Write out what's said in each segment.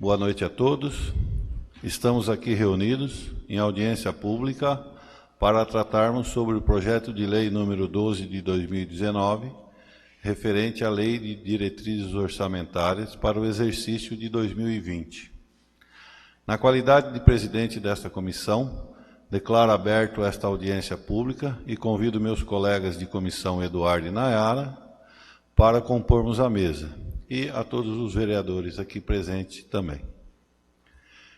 Boa noite a todos. Estamos aqui reunidos em audiência pública para tratarmos sobre o projeto de lei número 12 de 2019, referente à Lei de Diretrizes Orçamentárias para o exercício de 2020. Na qualidade de presidente desta comissão, declaro aberto esta audiência pública e convido meus colegas de comissão Eduardo e Nayara para compormos a mesa, e a todos os vereadores aqui presentes também.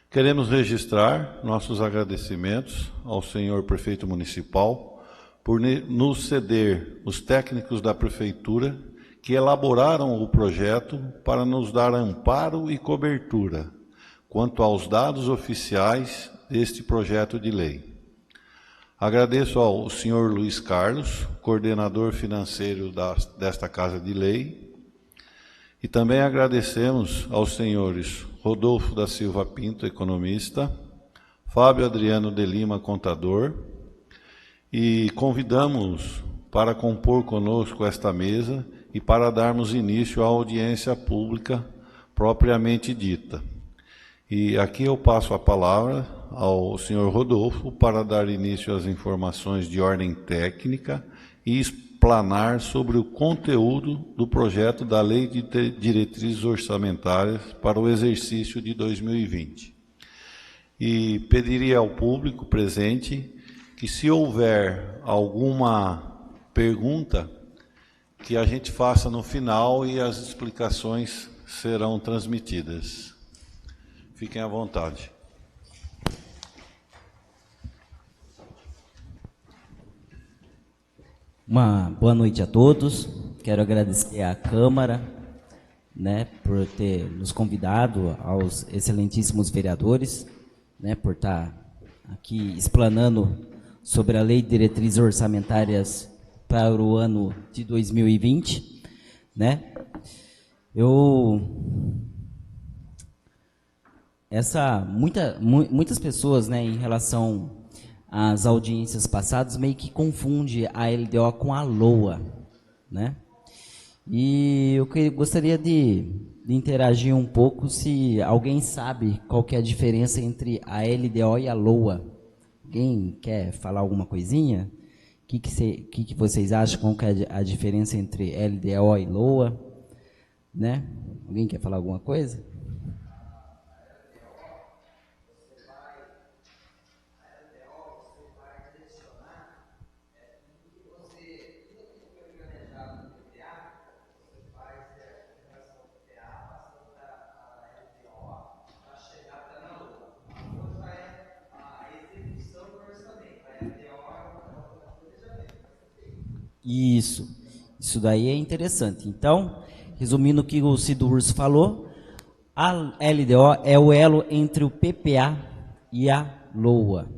Queremos registrar nossos agradecimentos ao senhor prefeito municipal por nos ceder os técnicos da prefeitura que elaboraram o projeto para nos dar amparo e cobertura quanto aos dados oficiais deste projeto de lei. Agradeço ao senhor Luiz Carlos, coordenador financeiro desta Casa de Lei, e também agradecemos aos senhores Rodolfo da Silva Pinto, economista, Fábio Adriano de Lima, contador, e convidamos para compor conosco esta mesa e para darmos início à audiência pública propriamente dita. E aqui eu passo a palavra ao senhor Rodolfo para dar início às informações de ordem técnica e explanar sobre o conteúdo do projeto da Lei de Diretrizes Orçamentárias para o exercício de 2020. E pediria ao público presente que, se houver alguma pergunta, que a gente faça no final e as explicações serão transmitidas. Fiquem à vontade. Uma boa noite a todos. Quero agradecer à Câmara, por ter nos convidado, aos excelentíssimos vereadores, por estar aqui explanando sobre a Lei de Diretrizes Orçamentárias para o ano de 2020, Muitas pessoas, em relação às audiências passadas, meio que confunde a LDO com a LOA, E eu gostaria de interagir um pouco, se alguém sabe qual que é a diferença entre a LDO e a LOA. Alguém quer falar alguma coisinha? O que vocês acham, qual que é a diferença entre LDO e LOA? Alguém quer falar alguma coisa? Isso daí é interessante. Então, resumindo o que o Cido Urso falou, a LDO é o elo entre o PPA e a LOA,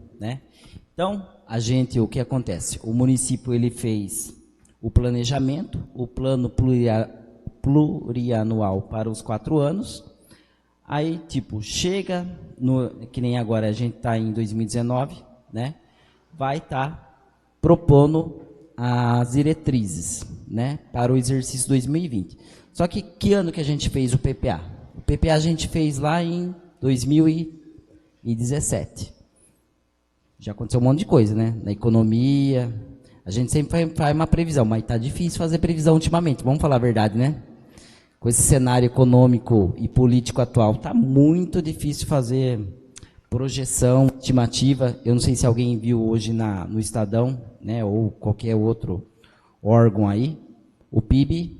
Então, o que acontece? O município ele fez o planejamento, o plano plurianual para os 4 anos, aí, chega, que nem agora a gente está em 2019, vai estar propondo as diretrizes, para o exercício 2020. Só que ano que a gente fez o PPA? O PPA a gente fez lá em 2017. Já aconteceu um monte de coisa, Na economia, a gente sempre faz uma previsão, mas está difícil fazer previsão ultimamente, vamos falar a verdade, Com esse cenário econômico e político atual, está muito difícil fazer projeção, estimativa. Eu não sei se alguém viu hoje no Estadão, ou qualquer outro órgão aí, o PIB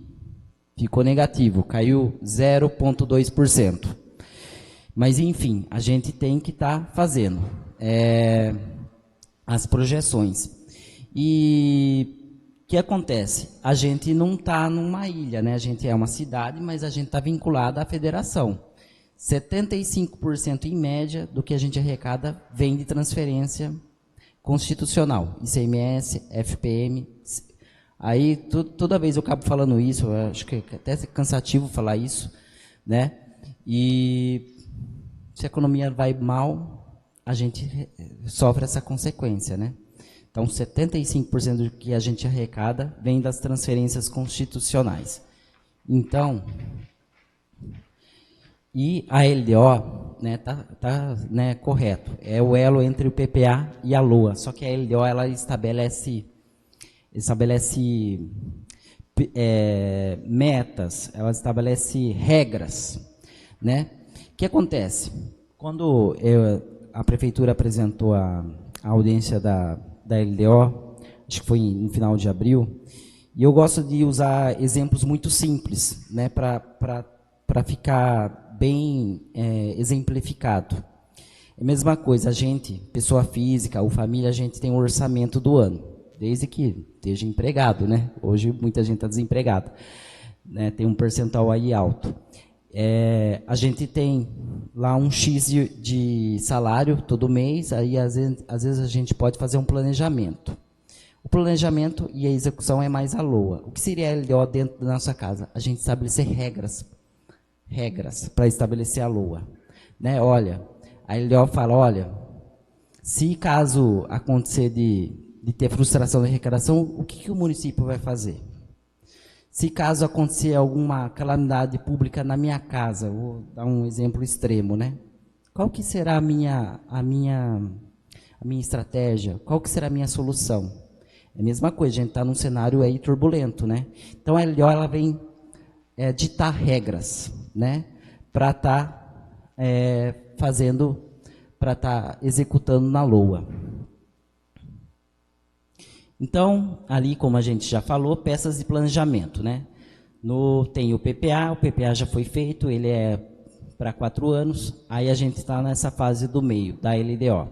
ficou negativo, caiu 0,2%. Mas, enfim, a gente tem que estar fazendo as projeções. E o que acontece? A gente não está numa ilha, A gente é uma cidade, mas a gente está vinculado à federação. 75% em média do que a gente arrecada vem de transferência constitucional, ICMS, FPM. Aí, toda vez eu acabo falando isso, eu acho que é até cansativo falar isso, E se a economia vai mal, a gente sofre essa consequência, Então, 75% do que a gente arrecada vem das transferências constitucionais. Então, E a LDO, né, né, correto, é o elo entre o PPA e a LOA, só que a LDO ela estabelece metas, ela estabelece regras, né? O que acontece? Quando a prefeitura apresentou a audiência da LDO, acho que foi no final de abril, e eu gosto de usar exemplos muito simples, né, para ficar bem exemplificado. É a mesma coisa, a gente, pessoa física ou família, a gente tem um orçamento do ano, desde que esteja empregado, né? Hoje muita gente está desempregada, né? Tem um percentual aí alto. A gente tem lá um X de salário todo mês, aí às vezes a gente pode fazer um planejamento. O planejamento e a execução é mais a LOA. O que seria a LDO dentro da nossa casa? A gente estabelecer regras para estabelecer a LOA. Né? Olha, a LDO fala, olha, se caso acontecer de ter frustração de arrecadação, o que o município vai fazer? Se caso acontecer alguma calamidade pública na minha casa, vou dar um exemplo extremo, né? Qual que será a minha estratégia? Qual que será a minha solução? É a mesma coisa, a gente está num cenário aí turbulento, né? Então a LDO ela vem ditar regras, né? Para estar executando na LOA. Então, ali, como a gente já falou, peças de planejamento, né? Tem o PPA já foi feito, ele é para 4 anos, aí a gente está nessa fase do meio, da LDO.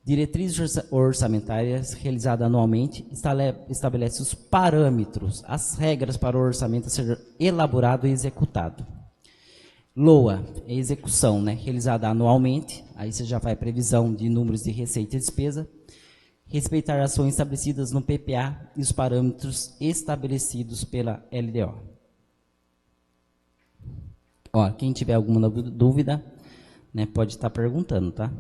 Diretrizes orçamentárias realizada anualmente estabelece os parâmetros, as regras para o orçamento a ser elaborado e executado. LOA é execução, né? Realizada anualmente, aí você já faz previsão de números de receita e despesa, respeitar ações estabelecidas no PPA e os parâmetros estabelecidos pela LDO. Ó, quem tiver alguma dúvida, né, pode estar perguntando, tá?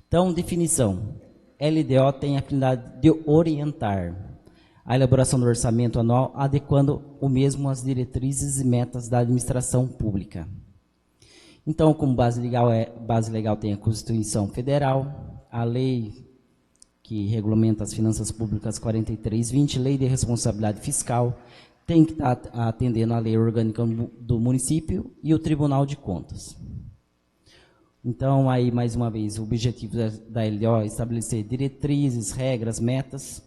Então, definição. LDO tem a finalidade de orientar a elaboração do orçamento anual, adequando o mesmo às diretrizes e metas da administração pública. Então, como base legal tem a Constituição Federal, a lei que regulamenta as finanças públicas 4320, lei de responsabilidade fiscal, tem que estar atendendo a lei orgânica do município e o Tribunal de Contas. Então, aí, mais uma vez, o objetivo da LDO é estabelecer diretrizes, regras, metas,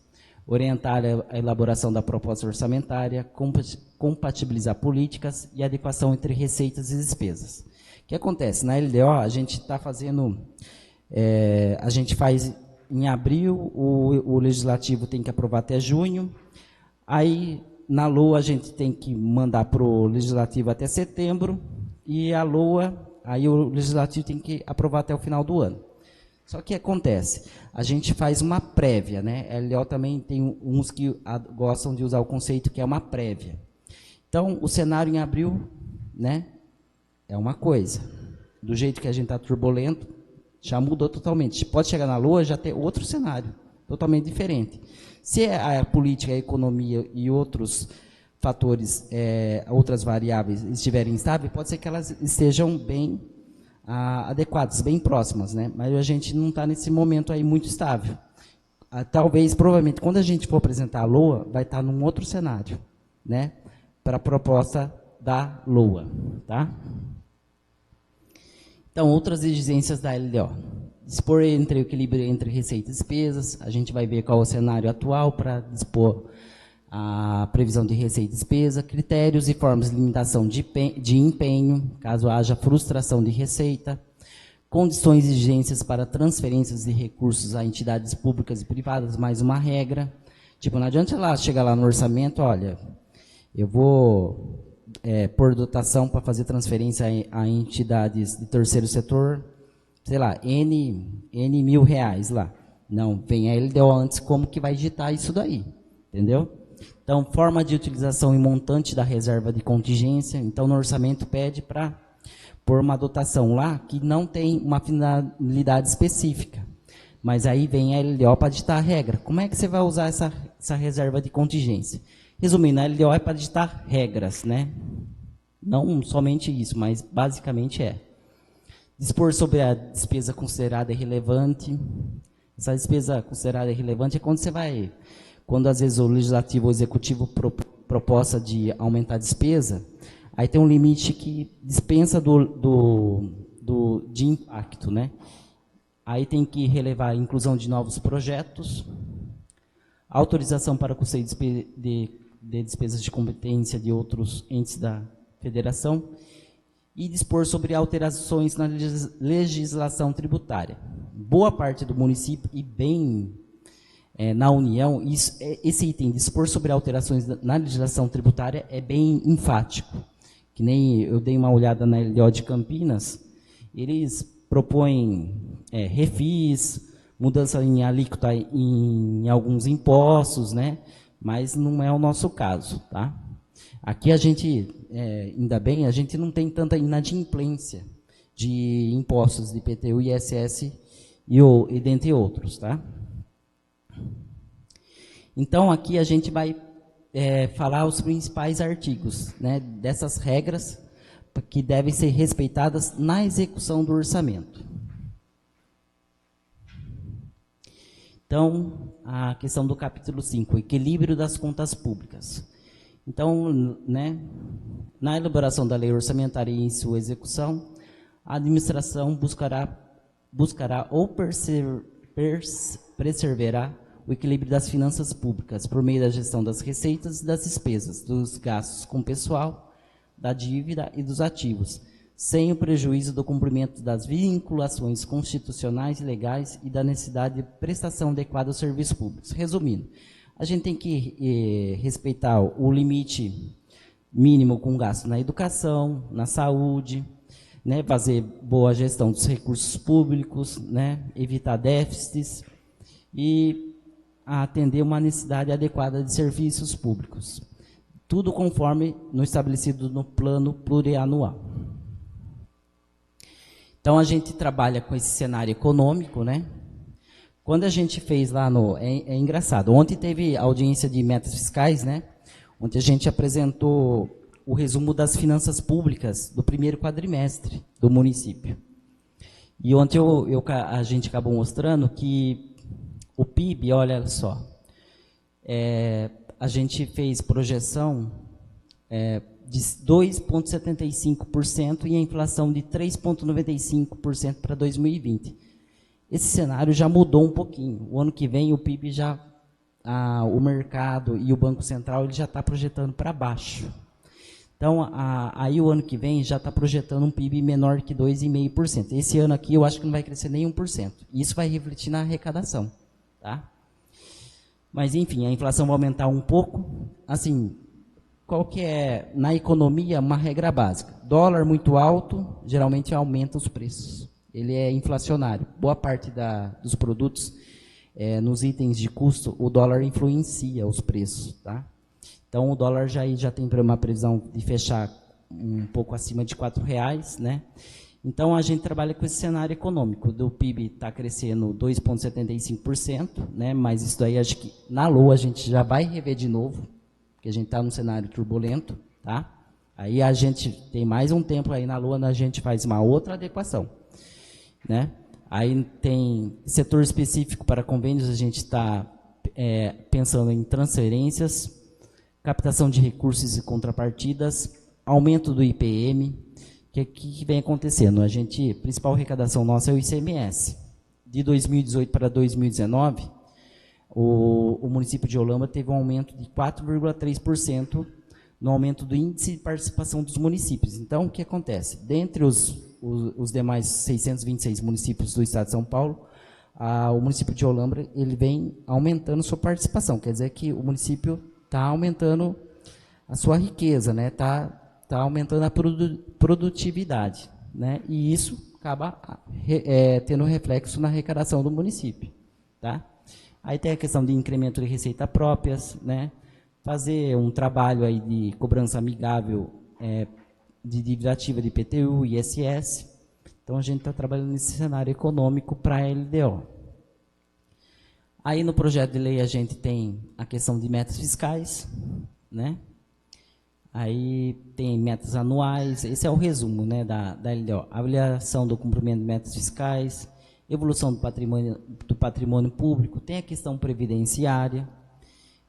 orientar a elaboração da proposta orçamentária, compatibilizar políticas e adequação entre receitas e despesas. O que acontece? Na LDO, a gente está fazendo, a gente faz em abril, o Legislativo tem que aprovar até junho, aí na LOA a gente tem que mandar para o Legislativo até setembro, e a LOA, aí o Legislativo tem que aprovar até o final do ano. Só que acontece, a gente faz uma prévia, né? A LDO também tem uns que gostam de usar o conceito que é uma prévia. Então, o cenário em abril, né, é uma coisa. Do jeito que a gente está turbulento, já mudou totalmente. Pode chegar na LOA já ter outro cenário, totalmente diferente. Se a política, a economia e outros fatores, outras variáveis estiverem estáveis, pode ser que elas estejam bem adequadas, bem próximas, né? Mas a gente não está nesse momento aí muito estável. Talvez, provavelmente, quando a gente for apresentar a LOA, vai estar num outro cenário, né? Para a proposta da LOA, tá? Então, outras exigências da LDO. Dispor entre o equilíbrio entre receita e despesas, a gente vai ver qual é o cenário atual para dispor a previsão de receita e despesa, critérios e formas de limitação de empenho, caso haja frustração de receita, condições e exigências para transferências de recursos a entidades públicas e privadas, mais uma regra. Tipo, não adianta lá chegar lá no orçamento, olha, eu vou pôr dotação para fazer transferência a entidades de terceiro setor, sei lá, N mil reais lá. Não, vem a LDO antes, como que vai digitar isso daí, entendeu? Então, forma de utilização e montante da reserva de contingência. Então, no orçamento pede para pôr uma dotação lá que não tem uma finalidade específica. Mas aí vem a LDO para ditar a regra. Como é que você vai usar essa reserva de contingência? Resumindo, a LDO é para ditar regras, né? Não somente isso, mas basicamente é. Dispor sobre a despesa considerada irrelevante. Essa despesa considerada irrelevante é quando às vezes o legislativo ou o executivo proposta de aumentar a despesa, aí tem um limite que dispensa de impacto, né? Aí tem que relevar a inclusão de novos projetos, autorização para custeio de despesas de competência de outros entes da federação e dispor sobre alterações na legislação tributária. Boa parte do município e bem na União, esse item, dispor sobre alterações na legislação tributária, é bem enfático. Que nem eu dei uma olhada na LDO de Campinas, eles propõem refis, mudança em alíquota em alguns impostos, né? Mas não é o nosso caso, tá? Aqui a gente, ainda bem, a gente não tem tanta inadimplência de impostos de IPTU, ISS e dentre outros, tá? Então, aqui a gente vai falar os principais artigos, né, dessas regras que devem ser respeitadas na execução do orçamento. Então, a questão do capítulo 5, equilíbrio das contas públicas. Então, né, na elaboração da lei orçamentária e em sua execução, a administração buscará ou perseverará o equilíbrio das finanças públicas por meio da gestão das receitas e das despesas, dos gastos com pessoal, da dívida e dos ativos, sem o prejuízo do cumprimento das vinculações constitucionais e legais e da necessidade de prestação adequada aos serviços públicos. Resumindo, a gente tem que respeitar o limite mínimo com gasto na educação, na saúde, né, fazer boa gestão dos recursos públicos, né, evitar déficits e atender uma necessidade adequada de serviços públicos. Tudo conforme no estabelecido no plano plurianual. Então, a gente trabalha com esse cenário econômico, né? Quando a gente fez lá no... É engraçado, ontem teve audiência de metas fiscais, né? Ontem a gente apresentou o resumo das finanças públicas do primeiro quadrimestre do município. E ontem a gente acabou mostrando que o PIB, olha só, a gente fez projeção de 2,75% e a inflação de 3,95% para 2020. Esse cenário já mudou um pouquinho. O ano que vem o PIB o mercado e o Banco Central ele já está projetando para baixo. Então, aí o ano que vem já está projetando um PIB menor que 2,5%. Esse ano aqui eu acho que não vai crescer nem 1%. Isso vai refletir na arrecadação. Tá? Mas, enfim, a inflação vai aumentar um pouco. Assim, qual que é, na economia, uma regra básica? Dólar muito alto, geralmente aumenta os preços. Ele é inflacionário. Boa parte dos produtos, nos itens de custo, o dólar influencia os preços. Tá? Então, o dólar já tem uma previsão de fechar um pouco acima de R$4, né? Então, a gente trabalha com esse cenário econômico, do PIB está crescendo 2,75%, né? Mas isso daí, acho que na LOA a gente já vai rever de novo, porque a gente está num cenário turbulento, tá? Aí a gente tem mais um tempo aí na LOA, a gente faz uma outra adequação, né? Aí tem setor específico para convênios, a gente está pensando em transferências, captação de recursos e contrapartidas, aumento do IPM. O que vem acontecendo? A principal arrecadação nossa é o ICMS. De 2018 para 2019, o município de Olambra teve um aumento de 4,3% no aumento do índice de participação dos municípios. Então, o que acontece? Dentre os demais 626 municípios do estado de São Paulo, o município de Olambra ele vem aumentando sua participação. Quer dizer que o município está aumentando a sua riqueza, né? Está aumentando a produtividade, né? E isso acaba tendo reflexo na arrecadação do município, tá? Aí tem a questão de incremento de receita próprias, né? Fazer um trabalho aí de cobrança amigável de dívida ativa de IPTU, ISS. Então, a gente está trabalhando nesse cenário econômico para a LDO. Aí, no projeto de lei, a gente tem a questão de metas fiscais, né? Aí tem metas anuais, esse é o resumo, né, da LDO. Avaliação do cumprimento de metas fiscais, evolução do patrimônio público, tem a questão previdenciária,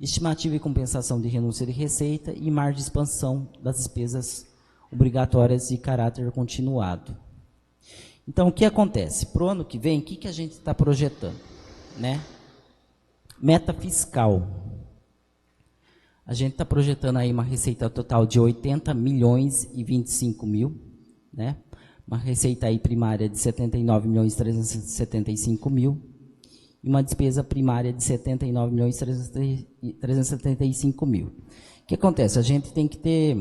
estimativa e compensação de renúncia de receita e margem de expansão das despesas obrigatórias de caráter continuado. Então, o que acontece? Para o ano que vem, o que a gente está projetando? Né? Meta fiscal. A gente está projetando aí uma receita total de 80 milhões e 25 mil, né? Uma receita aí primária de 79 milhões e 375 mil e uma despesa primária de 79 milhões e 375 mil. O que acontece? A gente tem que ter,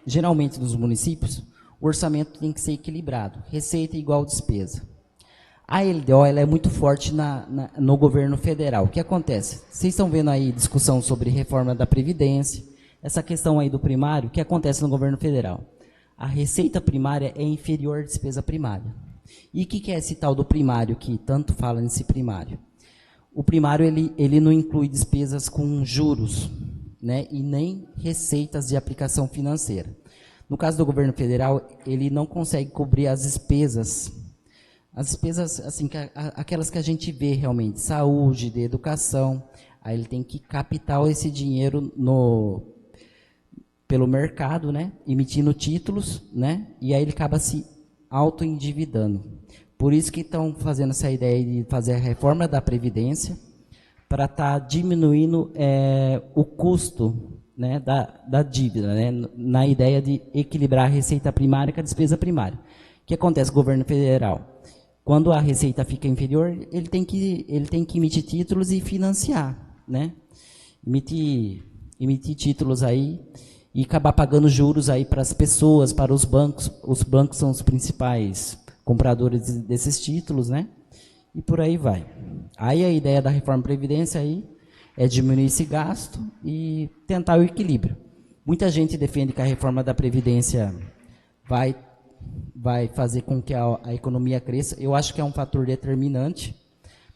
geralmente nos municípios, o orçamento tem que ser equilibrado, receita igual despesa. A LDO ela é muito forte no governo federal. O que acontece? Vocês estão vendo aí discussão sobre reforma da Previdência, essa questão aí do primário, o que acontece no governo federal? A receita primária é inferior à despesa primária. E o que é esse tal do primário que tanto fala nesse primário? O primário ele não inclui despesas com juros, né, e nem receitas de aplicação financeira. No caso do governo federal, ele não consegue cobrir as despesas assim, aquelas que a gente vê realmente, saúde, de educação. Aí ele tem que captar esse dinheiro pelo mercado, né, emitindo títulos, né, e aí ele acaba se auto-endividando. Por isso que estão fazendo essa ideia de fazer a reforma da Previdência para estar diminuindo o custo, né, da dívida, né, na ideia de equilibrar a receita primária com a despesa primária. O que acontece com o governo federal? Quando a receita fica inferior, ele tem que emitir títulos e financiar, né? Emitir títulos aí e acabar pagando juros aí para as pessoas, para os bancos. Os bancos são os principais compradores desses títulos, né? E por aí vai. Aí a ideia da reforma da Previdência aí é diminuir esse gasto e tentar o equilíbrio. Muita gente defende que a reforma da Previdência vai fazer com que a economia cresça. Eu acho que é um fator determinante,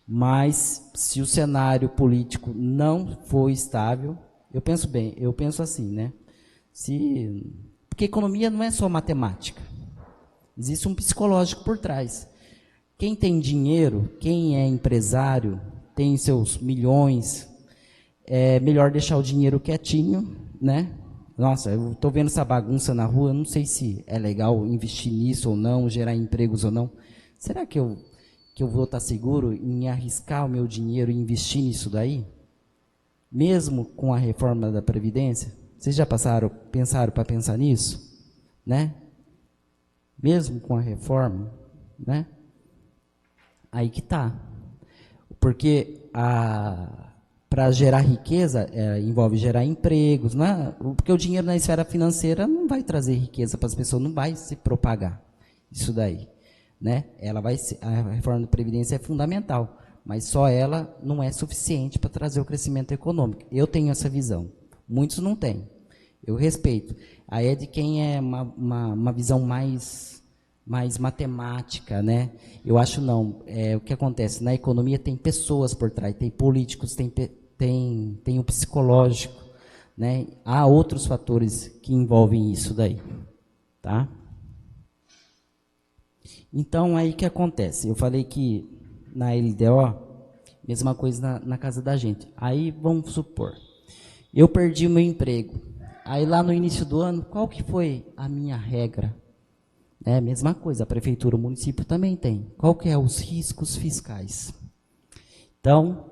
mas se o cenário político não for estável, eu penso assim, né? Porque economia não é só matemática, existe um psicológico por trás. Quem tem dinheiro, quem é empresário, tem seus milhões, é melhor deixar o dinheiro quietinho, né? Nossa, eu estou vendo essa bagunça na rua, eu não sei se é legal investir nisso ou não, gerar empregos ou não. Será que eu vou estar seguro em arriscar o meu dinheiro e investir nisso daí? Mesmo com a reforma da Previdência? Vocês já pensaram para pensar nisso? Né? Mesmo com a reforma, né? Aí que está. Porque para gerar riqueza, envolve gerar empregos, né? Porque o dinheiro na esfera financeira não vai trazer riqueza para as pessoas, não vai se propagar isso daí, né? A reforma da Previdência é fundamental, mas só ela não é suficiente para trazer o crescimento econômico. Eu tenho essa visão, muitos não têm, eu respeito. Aí é de quem é uma visão mais matemática, né? Eu acho não. O que acontece? Na economia tem pessoas por trás, tem políticos, tem o psicológico, né? Há outros fatores que envolvem isso daí, tá? Então, aí o que acontece? Eu falei que na LDO, mesma coisa na casa da gente. Aí, vamos supor, eu perdi o meu emprego. Aí, lá no início do ano, qual que foi a minha regra? É a mesma coisa, a prefeitura, o município também tem. Qual que é os riscos fiscais? Então,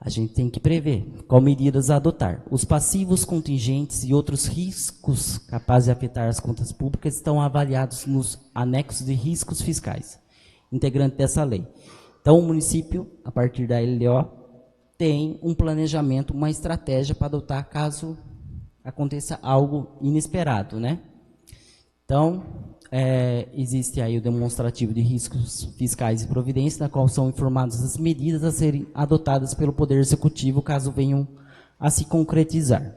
a gente tem que prever qual medidas adotar. Os passivos contingentes e outros riscos capazes de afetar as contas públicas estão avaliados nos anexos de riscos fiscais, integrante dessa lei. Então, o município, a partir da LDO, tem um planejamento, uma estratégia para adotar caso aconteça algo inesperado, né? Então, existe aí o demonstrativo de riscos fiscais e providências, na qual são informadas as medidas a serem adotadas pelo Poder Executivo, caso venham a se concretizar.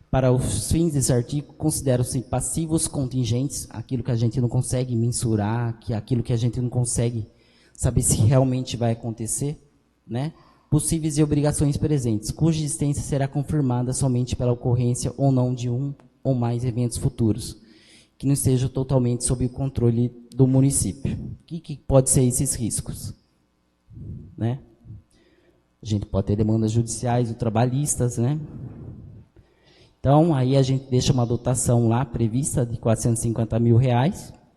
Para os fins desse artigo, consideram-se passivos contingentes, aquilo que a gente não consegue mensurar, aquilo que a gente não consegue saber se realmente vai acontecer, né? Possíveis e obrigações presentes, cuja existência será confirmada somente pela ocorrência ou não de um ou mais eventos futuros, que não estejam totalmente sob o controle do município. O que pode ser esses riscos? Né? A gente pode ter demandas judiciais ou trabalhistas, né? Então, aí a gente deixa uma dotação lá prevista de R$450 mil.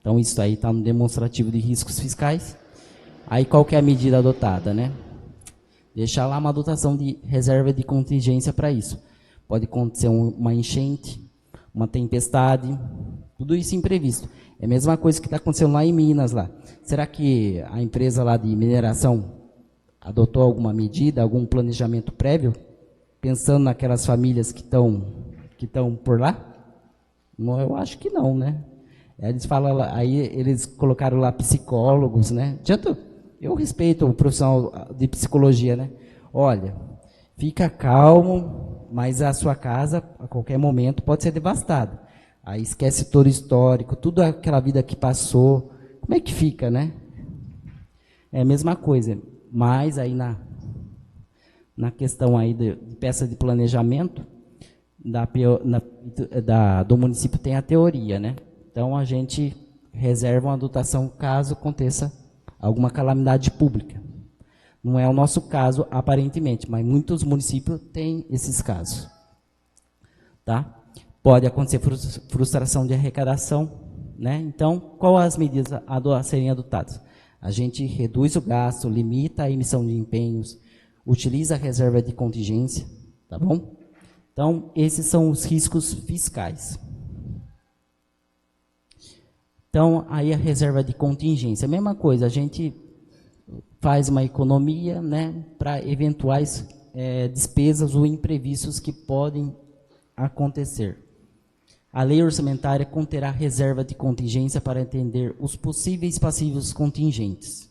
Então, isso aí está no demonstrativo de riscos fiscais. Aí, qual que é a medida adotada, né? Deixar lá uma dotação de reserva de contingência para isso. Pode acontecer uma enchente, uma tempestade, tudo isso imprevisto. É a mesma coisa que está acontecendo lá em Minas. Lá. Será que a empresa lá de mineração adotou alguma medida, algum planejamento prévio, pensando naquelas famílias que estão por lá? Não, eu acho que não, né? Eles falam, aí eles colocaram lá psicólogos, né? Eu respeito o profissional de psicologia, né? Olha, fica calmo, mas a sua casa, a qualquer momento, pode ser devastada. Aí esquece todo o histórico, tudo aquela vida que passou. Como é que fica, né? É a mesma coisa. Mas aí na questão aí de peça de planejamento, do município tem a teoria, né? Então a gente reserva uma dotação caso aconteça alguma calamidade pública. Não é o nosso caso, aparentemente, mas muitos municípios têm esses casos. Tá? Pode acontecer frustração de arrecadação, né? Então, qual as medidas a serem adotadas? A gente reduz o gasto, limita a emissão de empenhos, utiliza a reserva de contingência, tá bom? Então, esses são os riscos fiscais. Então, aí a reserva de contingência, a mesma coisa, a gente faz uma economia, né, para eventuais despesas ou imprevistos que podem acontecer. A lei orçamentária conterá reserva de contingência para atender os possíveis passivos contingentes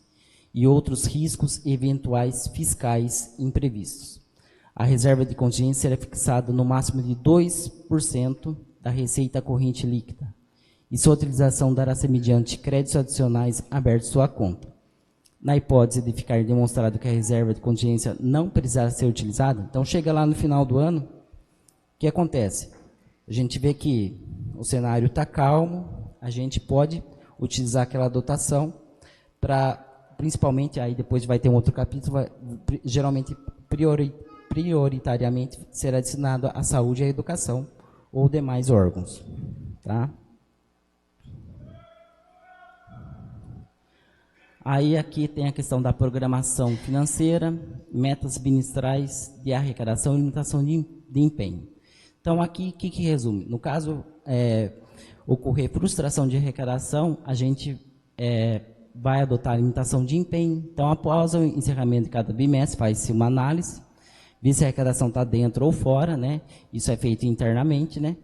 e outros riscos eventuais fiscais imprevistos. A reserva de contingência será fixada no máximo de 2% da receita corrente líquida e sua utilização dará ser mediante créditos adicionais abertos à sua conta. Na hipótese de ficar demonstrado que a reserva de contingência não precisar ser utilizada, então chega lá no final do ano, o que acontece? A gente vê que o cenário está calmo, a gente pode utilizar aquela dotação para, principalmente, aí depois vai ter um outro capítulo, geralmente, prioritariamente, será destinado à saúde e à educação ou demais órgãos. Tá? Aí aqui tem a questão da programação financeira, metas bimestrais de arrecadação e limitação de empenho. Então, aqui, o que resume? No caso, ocorrer frustração de arrecadação, a gente vai adotar a limitação de empenho. Então, após o encerramento de cada bimestre, faz-se uma análise, vê se a arrecadação está dentro ou fora, né? Isso é feito internamente, né?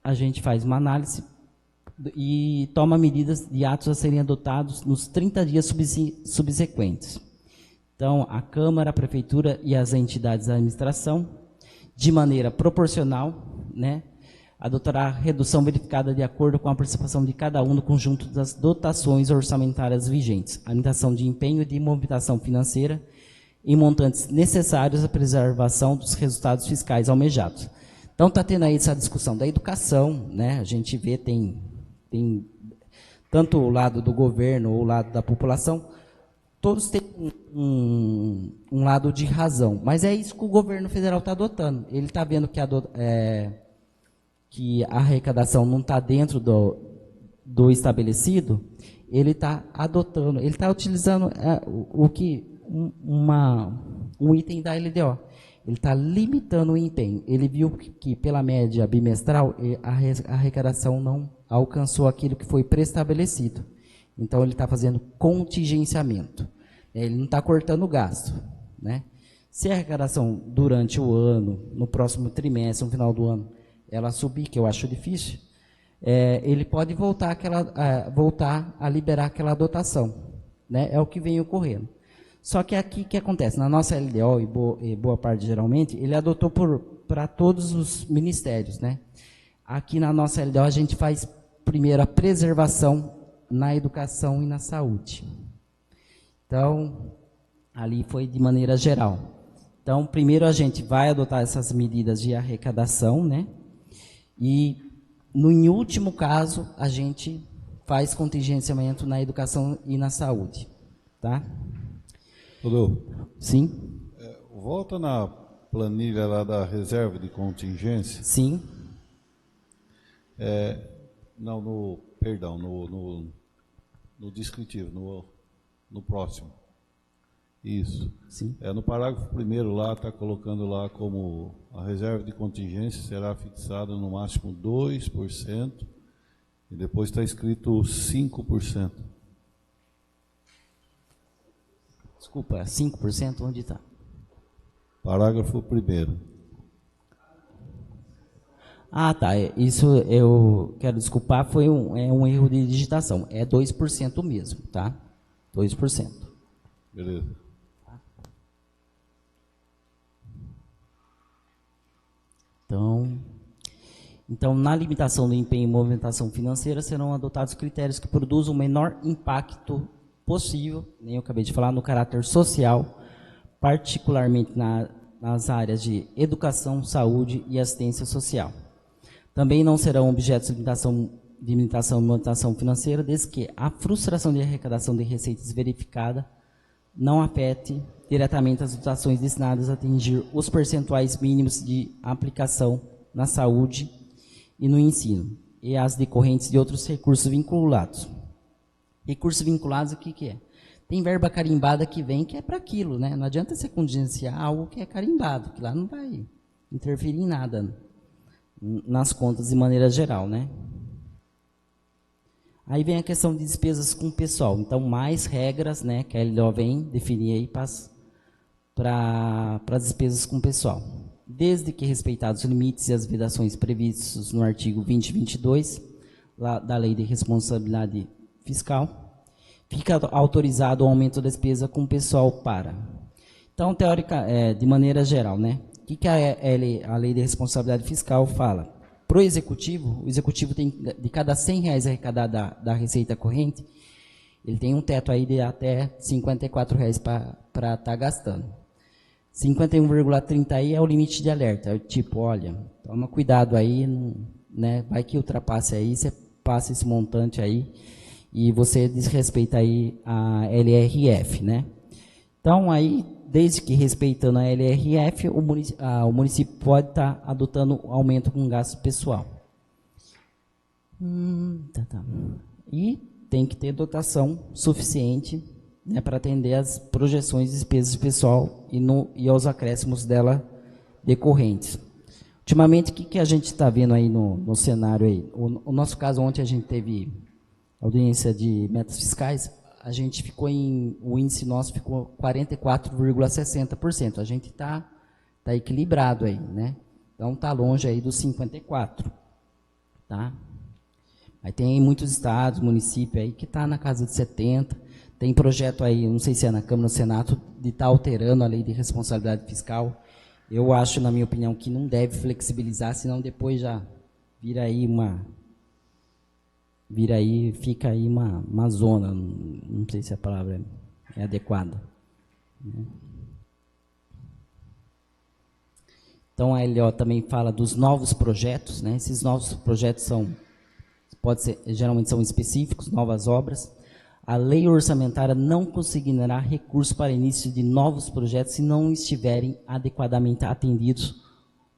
A gente faz uma análise e toma medidas de atos a serem adotados nos 30 dias subsequentes. Então, a Câmara, a Prefeitura e as entidades da administração, de maneira proporcional, né, adotará a redução verificada de acordo com a participação de cada um no conjunto das dotações orçamentárias vigentes, a limitação de empenho e de movimentação financeira em montantes necessários à preservação dos resultados fiscais almejados. Então, está tendo aí essa discussão da educação, né, a gente vê, tem tanto o lado do governo ou o lado da população, todos têm um lado de razão, mas é isso que o governo federal está adotando. Ele está vendo que a arrecadação não está dentro do estabelecido, ele está adotando, ele está utilizando um item da LDO. Ele está limitando o empenho. Ele viu que pela média bimestral, a arrecadação não alcançou aquilo que foi preestabelecido. Então, ele está fazendo contingenciamento. Ele não está cortando o gasto. Né? Se a arrecadação durante o ano, no próximo trimestre, no final do ano, ela subir, que eu acho difícil, ele pode voltar a liberar aquela dotação. Né? É o que vem ocorrendo. Só que aqui o que acontece? Na nossa LDO, e boa parte geralmente, ele adotou para todos os ministérios. Né? Aqui na nossa LDO a gente faz primeiro a preservação na educação e na saúde. Então, ali foi de maneira geral. Então, primeiro a gente vai adotar essas medidas de arrecadação, né? E, em último caso, a gente faz contingenciamento na educação e na saúde, tá? Rodolfo, Sim? volta na planilha lá da reserva de contingência. Sim. Não, no descritivo, no próximo. Isso. Sim. No parágrafo 1º lá, está colocando lá como a reserva de contingência será fixada no máximo 2%, e depois está escrito 5%. Desculpa, 5%? Onde está? Parágrafo 1º. Ah, tá. Isso eu quero desculpar, foi um erro de digitação. É 2% mesmo, tá? 2%. Beleza. Então, na limitação do empenho e movimentação financeira, serão adotados critérios que produzam o menor impacto possível, nem eu acabei de falar, no caráter social, particularmente nas áreas de educação, saúde e assistência social. Também não serão objetos de limitação e movimentação financeira, desde que a frustração de arrecadação de receitas verificada não afete diretamente as dotações destinadas a atingir os percentuais mínimos de aplicação na saúde e no ensino, e as decorrentes de outros recursos vinculados. Recursos vinculados, o que é? Tem verba carimbada que vem que é para aquilo, né? Não adianta você contingenciar algo que é carimbado, que lá não vai interferir em nada nas contas de maneira geral, né? Aí vem a questão de despesas com o pessoal. Então, mais regras, né, que a LDO vem definir aí para as despesas com o pessoal. Desde que respeitados os limites e as vedações previstos no artigo 20 e 22 da Lei de Responsabilidade Fiscal, fica autorizado o aumento da despesa com o pessoal para. Então, de maneira geral, né, o que a Lei de Responsabilidade Fiscal fala? Para o executivo tem, de cada R$100 arrecadado da receita corrente, ele tem um teto aí de até R$54 para estar gastando. 51,30 aí é o limite de alerta. É tipo, olha, toma cuidado aí, né, vai que ultrapasse aí, você passa esse montante aí e você desrespeita aí a LRF, né? Então, aí, desde que respeitando a LRF, o município pode estar adotando aumento com gasto pessoal. Tá. E tem que ter dotação suficiente, né, para atender as projeções de despesas pessoal e aos acréscimos dela decorrentes. Ultimamente, o que a gente está vendo aí no cenário aí? O nosso caso, ontem a gente teve audiência de metas fiscais, o índice nosso ficou 44,60%. A gente está equilibrado aí, né? Então está longe aí dos 54%, tá? Aí tem muitos estados, municípios aí que está na casa de 70%. Tem projeto aí, não sei se é na Câmara ou no Senado, de estar alterando a lei de responsabilidade fiscal. Eu acho, na minha opinião, que não deve flexibilizar, senão depois já fica aí uma zona, não sei se a palavra é adequada. Então, a LO também fala dos novos projetos, né? Esses novos projetos geralmente são específicos, novas obras. A lei orçamentária não consignará recurso para início de novos projetos se não estiverem adequadamente atendidos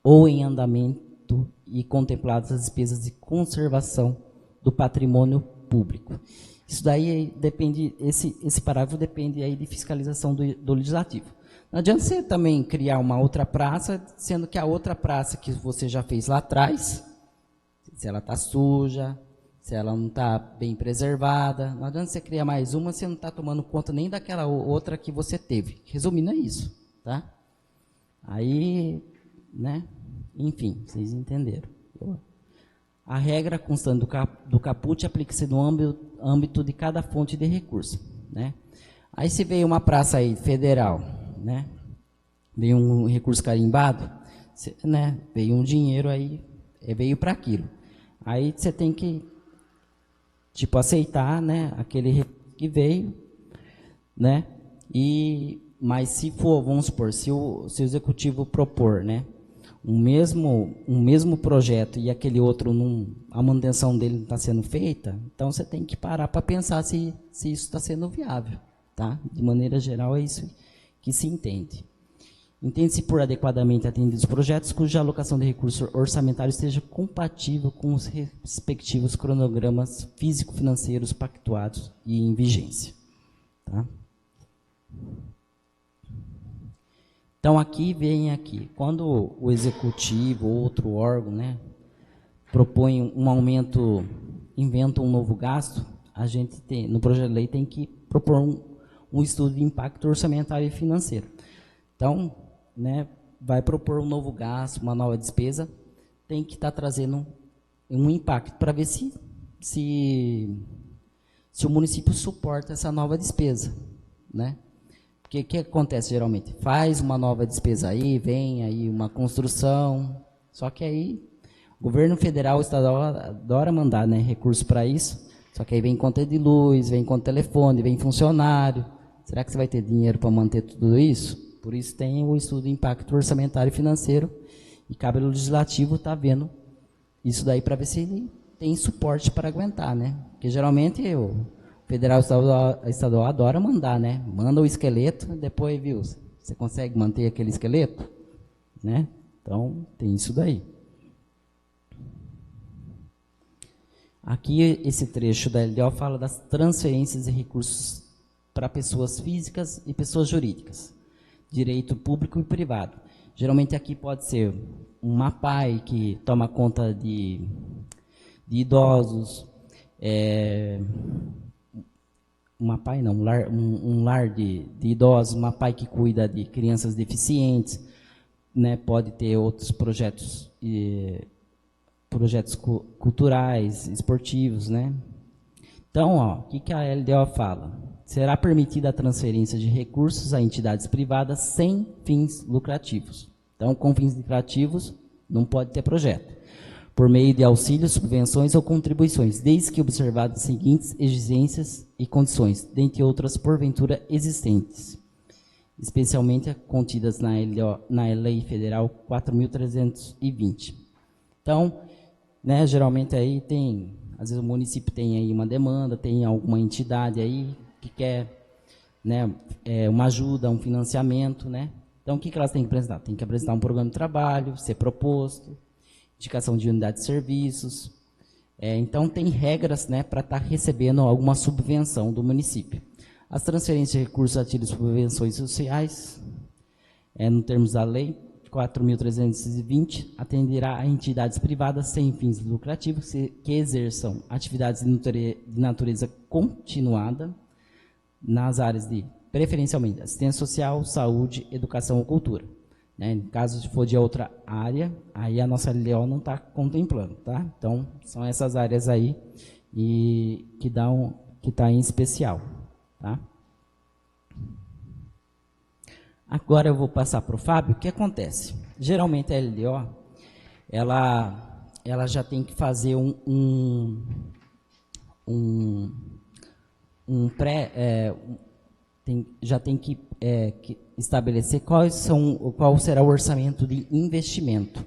ou em andamento e contempladas as despesas de conservação do patrimônio público. Isso daí depende, esse parágrafo depende aí de fiscalização do legislativo. Não adianta você também criar uma outra praça, sendo que a outra praça que você já fez lá atrás, se ela está suja, se ela não está bem preservada, não adianta você criar mais uma, você não está tomando conta nem daquela outra que você teve. Resumindo, é isso, tá? Aí, né, enfim, vocês entenderam. A regra constante do caput aplica-se no âmbito de cada fonte de recurso, né? Aí se veio uma praça aí federal, né? Veio um recurso carimbado, né? Veio um dinheiro aí, veio para aquilo. Aí você tem que aceitar, né, aquele que veio, né, e mas se for, vamos supor, se o executivo propor, né, um mesmo projeto e aquele outro, a manutenção dele não está sendo feita, então você tem que parar para pensar se isso está sendo viável. Tá? De maneira geral, é isso que se entende. Entende-se por adequadamente atendidos projetos cuja alocação de recursos orçamentários esteja compatível com os respectivos cronogramas físico-financeiros pactuados e em vigência. Tá? Então, quando o executivo ou outro órgão, né, propõe um aumento, inventa um novo gasto, a gente no projeto de lei tem que propor um estudo de impacto orçamentário e financeiro. Então, né, vai propor um novo gasto, uma nova despesa, tem que estar trazendo um impacto para ver se o município suporta essa nova despesa, né? Porque o que acontece geralmente? Faz uma nova despesa aí, vem aí uma construção, só que aí o governo federal, o estadual adora mandar, né, recurso para isso, só que aí vem conta de luz, vem conta de telefone, vem funcionário. Será que você vai ter dinheiro para manter tudo isso? Por isso tem o estudo de impacto orçamentário e financeiro, e cabe ao legislativo estar vendo isso daí para ver se ele tem suporte para aguentar, né? Porque geralmente o federal e estadual adora mandar, né? Manda o esqueleto, depois, viu, você consegue manter aquele esqueleto? Né? Então, tem isso daí. Aqui, esse trecho da LDO fala das transferências de recursos para pessoas físicas e pessoas jurídicas, direito público e privado. Geralmente aqui pode ser um MAPAI que toma conta de idosos, um lar de idosos, um MAPAI que cuida de crianças deficientes, né, pode ter outros projetos culturais, esportivos, né? Então, o que a LDO fala? Será permitida a transferência de recursos a entidades privadas sem fins lucrativos. Então, com fins lucrativos, não pode ter projeto. Por meio de auxílios, subvenções ou contribuições, desde que observadas as seguintes exigências e condições, dentre outras porventura existentes, especialmente contidas na Lei Federal 4.320. Então, né, geralmente aí tem, às vezes o município tem aí uma demanda, tem alguma entidade aí que quer, né, uma ajuda, um financiamento, né? Então, o que elas têm que apresentar? Tem que apresentar um programa de trabalho, ser proposto, indicação de unidade de serviços. Então, tem regras, né, para estar recebendo alguma subvenção do município. As transferências de recursos ativos por subvenções sociais, no termos da lei 4.320, atenderá a entidades privadas sem fins lucrativos que exerçam atividades de natureza continuada nas áreas de, preferencialmente, assistência social, saúde, educação ou cultura. Né? Em caso for de outra área, aí a nossa LDO não está contemplando, tá? Então, são essas áreas aí e que está em especial, tá? Agora eu vou passar para o Fábio. O que acontece? Geralmente a LDO, ela já tem que fazer já tem que estabelecer qual será o orçamento de investimento,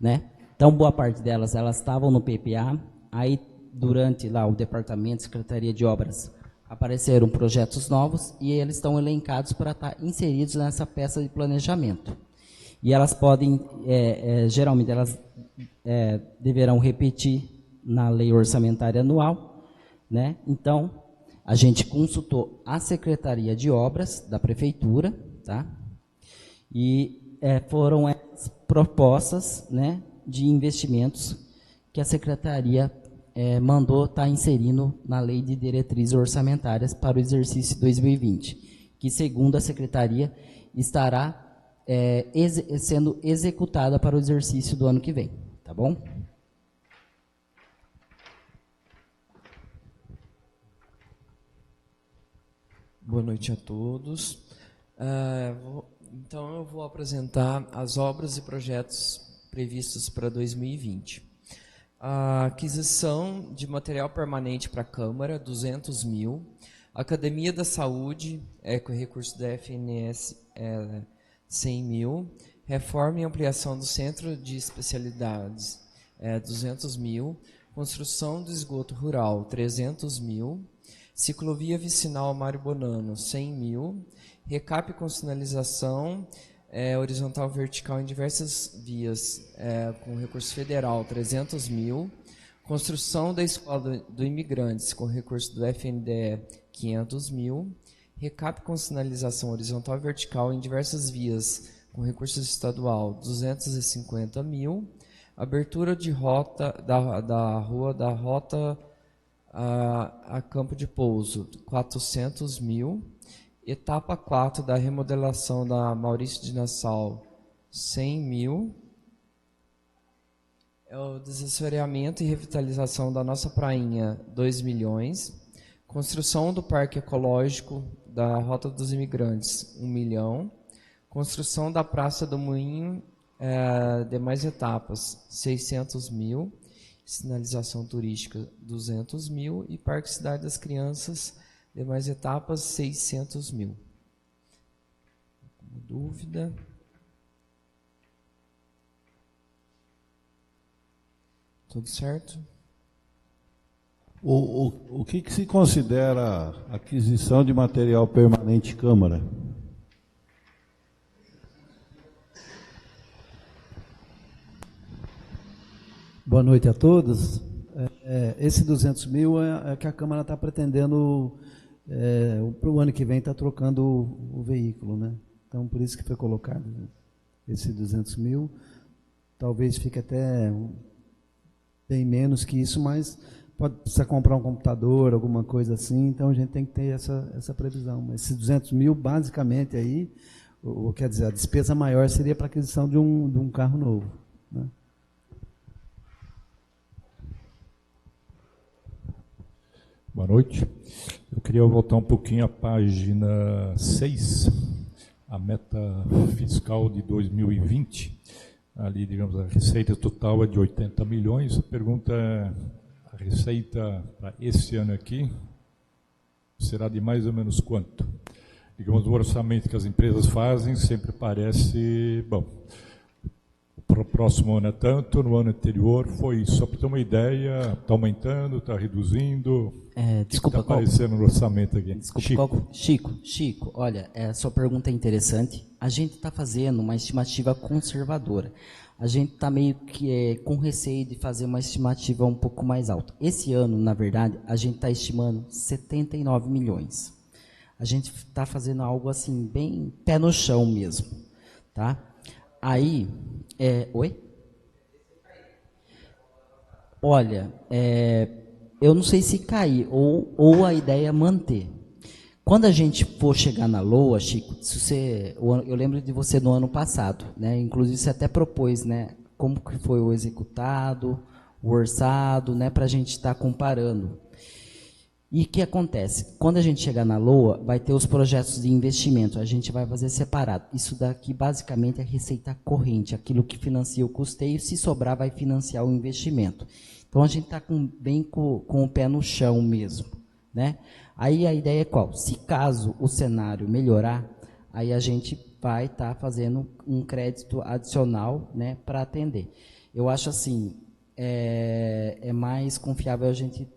né? Então, boa parte delas, elas estavam no PPA, aí durante lá o departamento, Secretaria de Obras, apareceram projetos novos e eles estão elencados para estar inseridos nessa peça de planejamento. E elas podem, geralmente, elas deverão repetir na lei orçamentária anual, né? Então, a gente consultou a Secretaria de Obras da Prefeitura, tá? E foram as propostas, né, de investimentos que a Secretaria mandou estar inserindo na Lei de Diretrizes Orçamentárias para o exercício 2020, que, segundo a Secretaria, estará sendo executada para o exercício do ano que vem, tá bom? Boa noite a todos. Então, eu vou apresentar as obras e projetos previstos para 2020. A aquisição de material permanente para a Câmara, 200 mil. Academia da Saúde, com recurso da FNS, 100 mil. Reforma e ampliação do Centro de Especialidades, 200 mil. Construção do esgoto rural, 300 mil. Ciclovia vicinal Mário Bonano, 100 mil. Recap com sinalização horizontal e vertical em diversas vias, com recurso federal, 300 mil. Construção da Escola do Imigrantes, com recurso do FNDE, 500 mil. Recap com sinalização horizontal e vertical em diversas vias, com recurso estadual, 250 mil. Abertura de rota da rua da Rota a Campo de Pouso, 400 mil. Etapa 4 da remodelação da Maurício de Nassau, 100 mil. O desassoreamento e revitalização da nossa prainha, 2 milhões. Construção do Parque Ecológico da Rota dos Imigrantes, 1 milhão. Construção da Praça do Moinho, demais etapas, 600 mil. Sinalização turística, 200 mil. E Parque Cidade das Crianças, demais etapas, 600 mil. Alguma dúvida? Tudo certo? O que se considera aquisição de material permanente Câmara? Boa noite a todos. Esse 200 mil é que a Câmara está pretendendo, para o ano que vem, está trocando o veículo, né? Então, por isso que foi colocado esse 200 mil. Talvez fique até bem menos que isso, mas pode precisar comprar um computador, alguma coisa assim, então a gente tem que ter essa previsão. Mas esses 200 mil, basicamente, aí, quer dizer, a despesa maior seria para a aquisição de um carro novo, né? Boa noite. Eu queria voltar um pouquinho à página 6, a meta fiscal de 2020. Ali, digamos, a receita total é de 80 milhões. A pergunta é, a receita para esse ano aqui será de mais ou menos quanto? Digamos, o orçamento que as empresas fazem sempre parece, bom, para o próximo ano é tanto, no ano anterior foi, só para ter uma ideia, está aumentando, está reduzindo? Desculpa, o que está aparecendo no orçamento aqui? Desculpa, Chico, olha, sua pergunta é interessante. A gente está fazendo uma estimativa conservadora. A gente está meio que com receio de fazer uma estimativa um pouco mais alta. Esse ano, na verdade, a gente está estimando 79 milhões. A gente está fazendo algo assim, bem pé no chão mesmo, tá? Aí, oi? Olha, eu não sei se cair ou a ideia é manter. Quando a gente for chegar na LOA, Chico, eu lembro de você no ano passado, né? Inclusive você até propôs, né? Como que foi o executado, o orçado, né? Para a gente estar comparando. E o que acontece? Quando a gente chegar na LOA, vai ter os projetos de investimento, a gente vai fazer separado. Isso daqui basicamente é receita corrente, aquilo que financia o custeio, se sobrar vai financiar o investimento. Então a gente está bem com o pé no chão mesmo, né? Aí a ideia é qual? Se caso o cenário melhorar, aí a gente vai estar fazendo um crédito adicional, né, para atender. Eu acho assim, é mais confiável a gente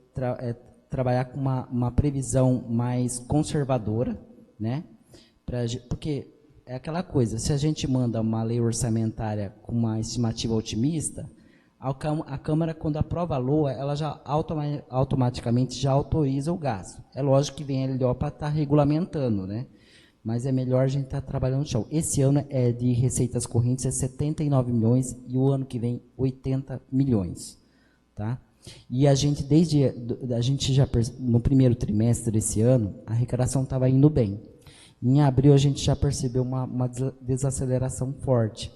trabalhar com uma previsão mais conservadora, né? Porque é aquela coisa, se a gente manda uma lei orçamentária com uma estimativa otimista, a Câmara, quando aprova a LOA, ela já automaticamente já autoriza o gasto. É lógico que vem a LDO para estar regulamentando, né? Mas é melhor a gente estar trabalhando no chão. Esse ano de receitas correntes 79 milhões e o ano que vem 80 milhões, tá? E a gente, no primeiro trimestre desse ano, a arrecadação estava indo bem. Em abril, a gente já percebeu uma desaceleração forte.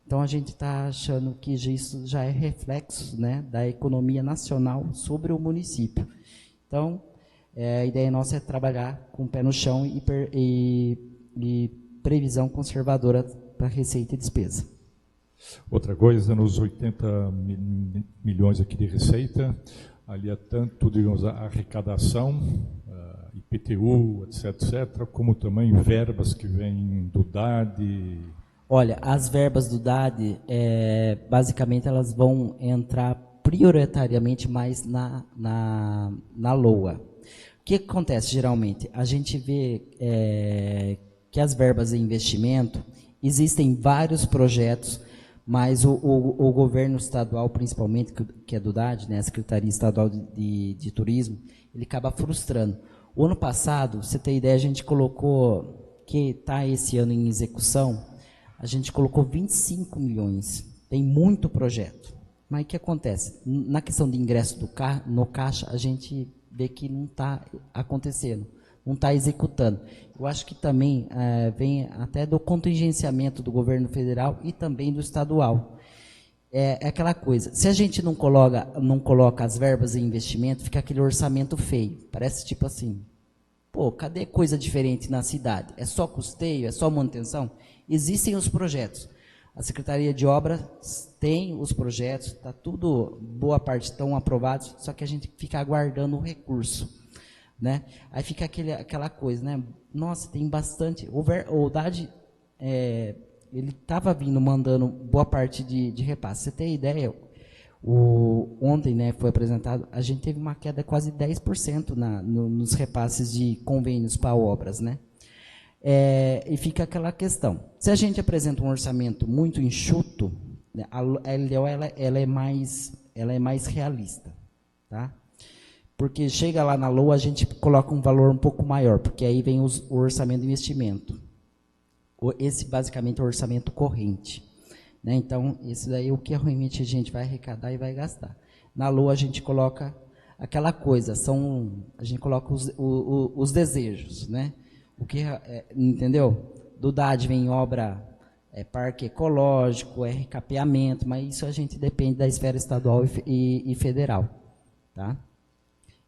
Então, a gente está achando que isso já é reflexo, né, da economia nacional sobre o município. Então, a ideia nossa é trabalhar com o pé no chão e previsão conservadora para receita e despesa. Outra coisa, nos 80 milhões aqui de receita, ali é tanto, digamos, a arrecadação, IPTU, etc., como também verbas que vêm do DAD. Olha, as verbas do DAD, basicamente elas vão entrar prioritariamente mais na LOA. O que acontece geralmente? A gente vê que as verbas de investimento, existem vários projetos, mas o governo estadual, principalmente, que é do DAD, né, a Secretaria Estadual de Turismo, ele acaba frustrando. O ano passado, você tem ideia, a gente colocou, que está esse ano em execução, a gente colocou 25 milhões. Tem muito projeto. Mas o que acontece? Na questão de ingresso no caixa, a gente vê que não está acontecendo, não está executando. Eu acho que também vem até do contingenciamento do governo federal e também do estadual. É aquela coisa, se a gente não coloca as verbas em investimento, fica aquele orçamento feio. Parece tipo assim, pô, cadê coisa diferente na cidade? É só custeio, é só manutenção? Existem os projetos. A Secretaria de Obras tem os projetos, está tudo, boa parte estão aprovados, só que a gente fica aguardando o recurso. Né? Aí fica aquela coisa, né? Nossa, tem bastante. O DAD, ele estava mandando boa parte de repasse. Você tem ideia? Ontem, né, foi apresentado, a gente teve uma queda de quase 10% nos repasses de convênios para obras, né? E fica aquela questão. Se a gente apresenta um orçamento muito enxuto, né, a LDO ela é mais realista, tá? Porque chega lá na LOA, a gente coloca um valor um pouco maior, porque aí vem o orçamento de investimento. Esse, basicamente, é o orçamento corrente. Né? Então, esse daí é o que realmente a gente vai arrecadar e vai gastar. Na LOA, a gente coloca aquela coisa, a gente coloca os desejos. Né? O que, entendeu? Do DAD vem obra, parque ecológico, recapeamento, mas isso a gente depende da esfera estadual e federal. Tá?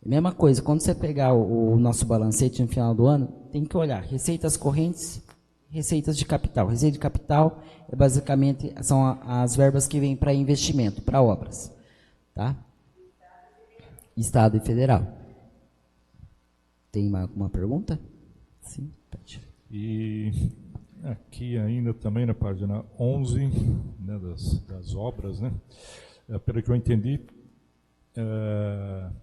Mesma coisa, quando você pegar o nosso balancete no final do ano, tem que olhar receitas correntes, receitas de capital. Receita de capital basicamente são as verbas que vêm para investimento, para obras. Tá? Estado e federal. Tem alguma pergunta? Sim, pede. E aqui ainda também na página 11, né, das obras, né? Pelo que eu entendi,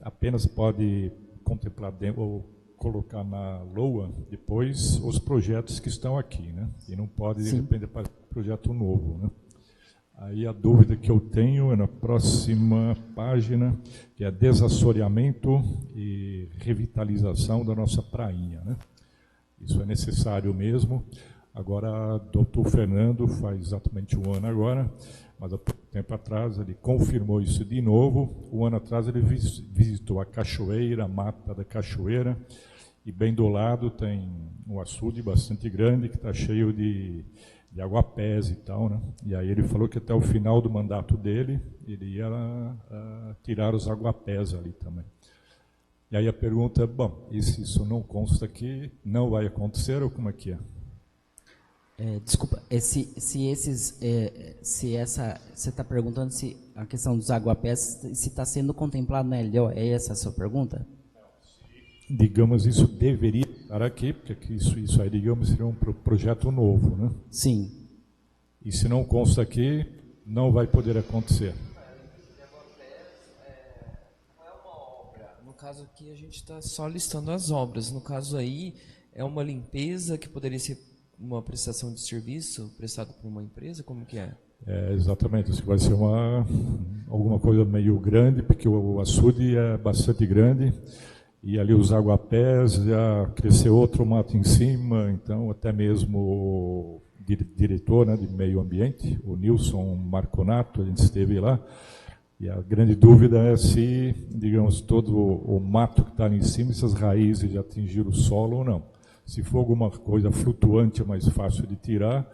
apenas pode contemplar ou colocar na LOA depois os projetos que estão aqui, né? E não pode, de repente, para projeto novo, né? Aí a dúvida que eu tenho é na próxima página, que é desassoreamento e revitalização da nossa prainha, né? Isso é necessário mesmo. Agora, doutor Fernando, faz exatamente um ano agora, mas há pouco tempo atrás ele confirmou isso de novo. Um ano atrás ele visitou a cachoeira, a mata da cachoeira, e bem do lado tem um açude bastante grande que está cheio de aguapés e tal, né? E aí ele falou que até o final do mandato dele ele ia tirar os aguapés ali também. E aí a pergunta é, bom, e se isso não consta aqui, não vai acontecer ou como é que é? Desculpa, você está perguntando se a questão dos aguapés se está sendo contemplado na LDO, é essa a sua pergunta? Digamos, isso deveria estar aqui, porque isso aí, digamos, seria um projeto novo, né? Sim. E se não consta aqui, não vai poder acontecer. No caso aqui, a gente está só listando as obras. No caso aí, é uma limpeza que poderia ser uma prestação de serviço prestado por uma empresa? Como que é? Exatamente. Isso vai ser alguma coisa meio grande, porque o açude é bastante grande, e ali os aguapés, já cresceu outro mato em cima, então até mesmo o diretor, né, de meio ambiente, o Nilson Marconato, a gente esteve lá, e a grande dúvida é se, digamos, todo o mato que está ali em cima, essas raízes já atingiram o solo ou não. Se for alguma coisa flutuante, é mais fácil de tirar.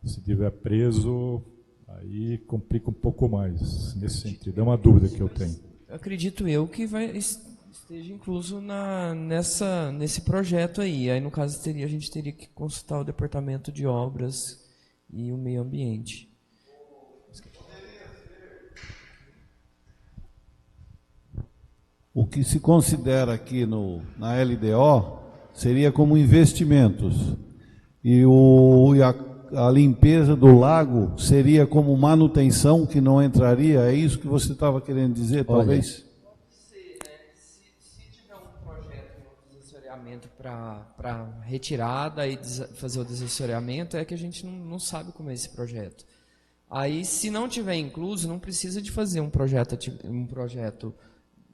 Se estiver preso, aí complica um pouco mais, nesse sentido. É uma dúvida que eu tenho. Acredito eu que esteja incluso nesse projeto aí. Aí, no caso, a gente teria que consultar o Departamento de Obras e o Meio Ambiente. o que se considera aqui na LDO seria como investimentos. E a limpeza do lago seria como manutenção, que não entraria? É isso que você estava querendo dizer, talvez? Se tiver um projeto de desassessoramento para retirada e fazer o desassessoramento, é que a gente não sabe como é esse projeto. Aí, se não tiver incluso, não precisa de fazer um projeto,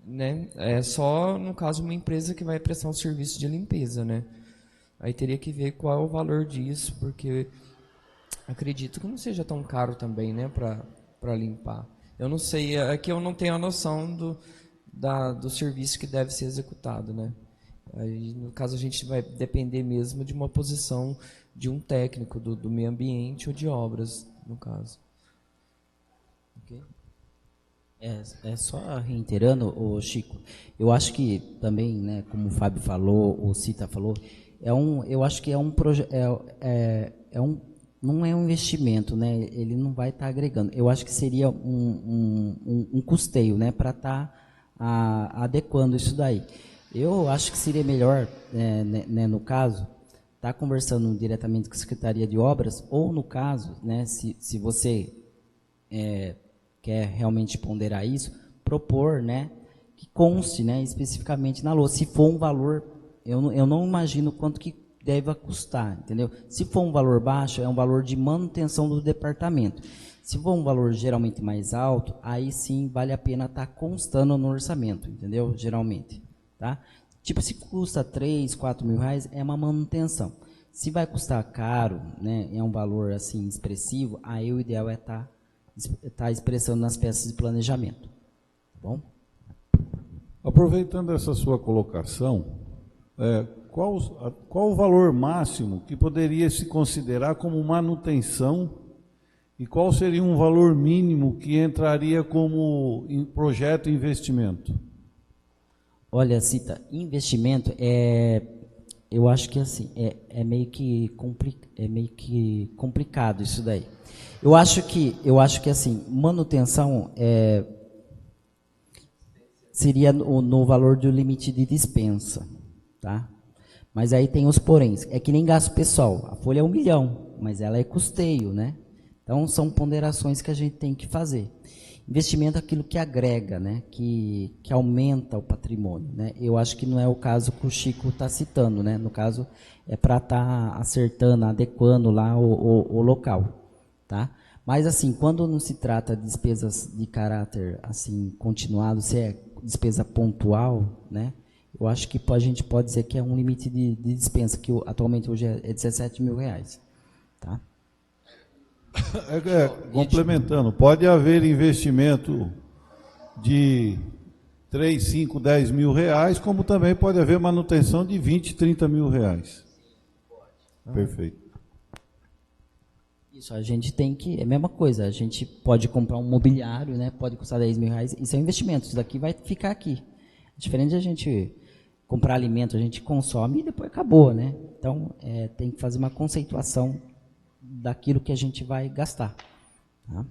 né? É só, no caso, uma empresa que vai prestar um serviço de limpeza, né? Aí teria que ver qual é o valor disso, porque acredito que não seja tão caro também, né, para limpar. Eu não sei, é que eu não tenho a noção do serviço que deve ser executado, né? Aí, no caso, a gente vai depender mesmo de uma posição de um técnico do meio ambiente ou de obras, no caso. Okay? Só reiterando, Chico, eu acho que também, né, como o Fábio falou, o Cita falou, eu acho que é um projeto, não é um investimento, né? Ele não vai estar agregando. Eu acho que seria um custeio, né, para estar adequando isso daí. Eu acho que seria melhor, né, no caso, estar conversando diretamente com a Secretaria de Obras, ou no caso, né, se você quer realmente ponderar isso, propor, né, que conste, né, especificamente na LOA. Se for um valor, eu não imagino quanto que deve custar, entendeu? Se for um valor baixo, é um valor de manutenção do departamento. Se for um valor geralmente mais alto, aí sim vale a pena estar constando no orçamento, entendeu? Geralmente, tá? Tipo, se custa 3, 4 mil reais, é uma manutenção. Se vai custar caro, né, é um valor assim expressivo, aí o ideal é estar expressando nas peças de planejamento. Tá bom? Aproveitando essa sua colocação, qual o valor máximo que poderia se considerar como manutenção e qual seria um valor mínimo que entraria como projeto investimento? Olha, Cita, investimento eu acho que assim, é meio que complicado isso daí. Eu acho que assim, manutenção seria no valor do limite de dispensa, tá? Mas aí tem os poréns. É que nem gasto pessoal. A folha é 1 milhão, mas ela é custeio, né? Então são ponderações que a gente tem que fazer. Investimento é aquilo que agrega, né? Que aumenta o patrimônio, né? Eu acho que não é o caso que o Chico está citando, né? No caso, é para estar acertando, adequando lá o local, tá? Mas assim, quando não se trata de despesas de caráter assim continuado, se é despesa pontual, né? Eu acho que a gente pode dizer que é um limite de dispensa, que atualmente hoje é 17 mil reais, tá? Complementando, pode haver investimento de 3, 5, 10 mil reais, como também pode haver manutenção de 20, 30 mil reais. Perfeito. Isso, a gente tem que, é a mesma coisa, a gente pode comprar um mobiliário, né, pode custar 10 mil reais, isso é um investimento, isso daqui vai ficar aqui. Diferente de a gente comprar alimento, a gente consome e depois acabou, né? Então, tem que fazer uma conceituação daquilo que a gente vai gastar. Tá?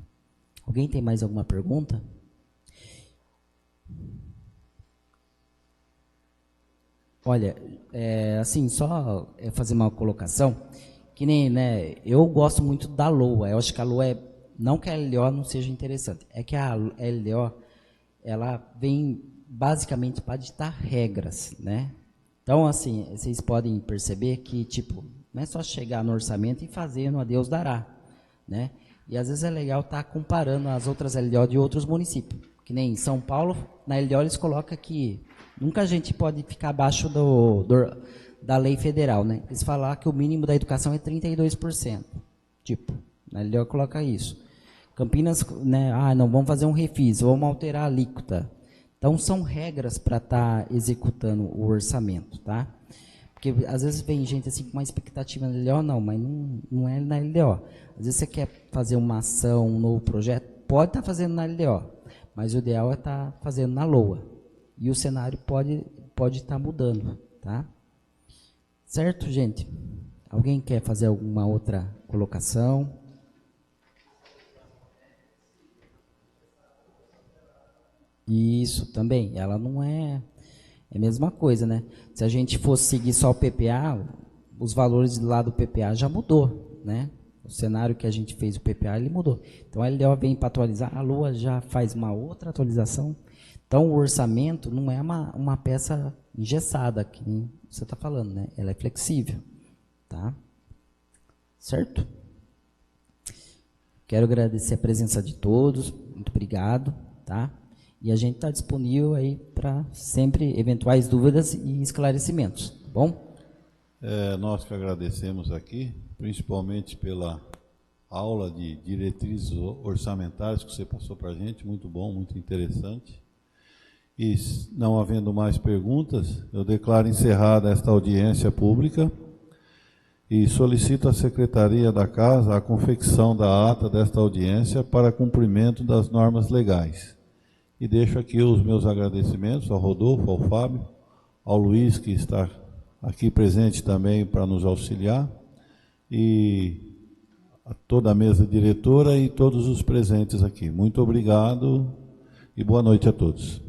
Alguém tem mais alguma pergunta? Olha, assim, só fazer uma colocação, que nem, né, eu gosto muito da LOA, eu acho que a LOA não que a LDO não seja interessante, é que a LDO, ela vem basicamente para ditar regras, né? Então, assim, vocês podem perceber que, tipo, não é só chegar no orçamento e fazer no a Deus dará, né? E às vezes é legal estar comparando as outras LDO de outros municípios. Que nem em São Paulo, na LDO eles colocam que nunca a gente pode ficar abaixo da lei federal, né? Eles falam que o mínimo da educação é 32%. Tipo, na LDO coloca isso. Campinas, né? Não, vamos fazer um refis, vamos alterar a alíquota. Então, são regras para estar executando o orçamento, tá? Porque às vezes vem gente assim com uma expectativa na LDO, não, mas não é na LDO. Às vezes você quer fazer uma ação, um novo projeto, pode estar fazendo na LDO, mas o ideal é estar fazendo na LOA. E o cenário pode estar mudando, tá? Certo, gente? Alguém quer fazer alguma outra colocação? Isso, também. Ela não é a mesma coisa, né? Se a gente fosse seguir só o PPA, os valores lá do PPA já mudou, né? O cenário que a gente fez o PPA, ele mudou. Então a LDO vem para atualizar, a Lua já faz uma outra atualização. Então o orçamento não é uma peça engessada, que nem você está falando, né? Ela é flexível, tá? Certo? Quero agradecer a presença de todos, muito obrigado, tá? E a gente está disponível aí para sempre eventuais dúvidas e esclarecimentos, tá bom? Nós que agradecemos aqui, principalmente pela aula de diretrizes orçamentárias que você passou para a gente, muito bom, muito interessante. E não havendo mais perguntas, eu declaro encerrada esta audiência pública e solicito à Secretaria da Casa a confecção da ata desta audiência para cumprimento das normas legais. E deixo aqui os meus agradecimentos ao Rodolfo, ao Fábio, ao Luiz, que está aqui presente também para nos auxiliar, e a toda a mesa diretora e todos os presentes aqui. Muito obrigado e boa noite a todos.